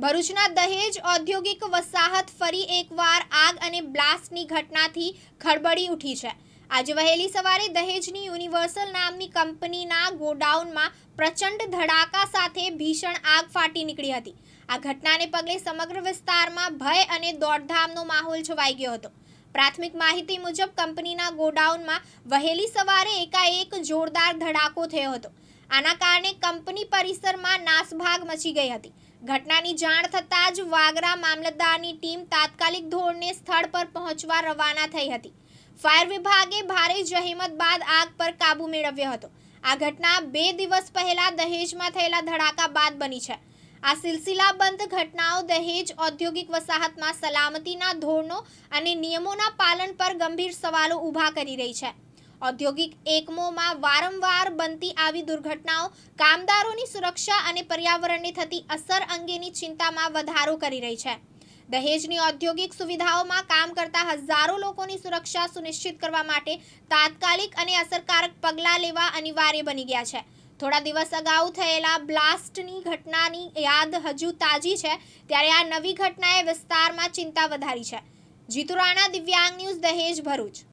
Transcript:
ભરૂચના દહેજ ઔદ્યોગિક વસાહત ફરી એકવાર આગ અને બ્લાસ્ટની ઘટનાથી ખળબળી ઉઠી છે। આજે વહેલી સવારે દહેજની યુનિવર્સલ નામની કંપનીના ગોડાઉનમાં પ્રચંડ ધડાકા સાથે ભીષણ આગ ફાટી નીકળી હતી। આ ઘટનાને પગલે સમગ્ર વિસ્તારમાં ભય અને દોડધામનો માહોલ છવાઈ ગયો હતો। પ્રાથમિક માહિતી મુજબ કંપનીના ગોડાઉનમાં વહેલી સવારે એકાએક જોરદાર ધડાકો થયો હતો। આના કારણે કંપની પરિસરમાં નાસભાગ મચી ગઈ હતી। ઘટનાની જાણ થતાં જ વાગરા મામલતદારની ટીમ તાત્કાલિક ધોરણે સ્થળ પર પહોંચવા રવાના થઈ હતી। ફાયર વિભાગે ભારે જહેમત બાદ આગ પર કાબૂ મેળવ્યો હતો। આ ઘટના 2 દિવસ પહેલા દહેજમાં થયેલા ધડાકા બાદ બની છે। આ સિલસિલાબંધ ઘટનાઓ દહેજ ઔદ્યોગિક વસાહતમાં સલામતીના ધોરણો અને નિયમોના પાલન પર ગંભીર સવાલો ઊભા કરી રહી છે। ઔદ્યોગિક એકમોમાં વારંવાર બનતી આવી દુર્ઘટનાઓ કામદારોની સુરક્ષા અને પર્યાવરણને થતી અસર અંગેની ચિંતામાં વધારો કરી રહી છે। દહેજની ઔદ્યોગિક સુવિધાઓમાં કામ કરતા હજારો લોકોની સુરક્ષા સુનિશ્ચિત કરવા માટે તાત્કાલિક અને અસરકારક પગલાં લેવા અનિવાર્ય બની ગયા છે। થોડા દિવસ અગાઉ થયેલા બ્લાસ્ટની ઘટનાની યાદ હજુ તાજી છે, ત્યારે આ નવી ઘટનાએ વિસ્તારમાં ચિંતા વધારી છે। જીતુ રાણા, દિવ્યાંગ ન્યૂઝ, દહેજ, ભરૂચ।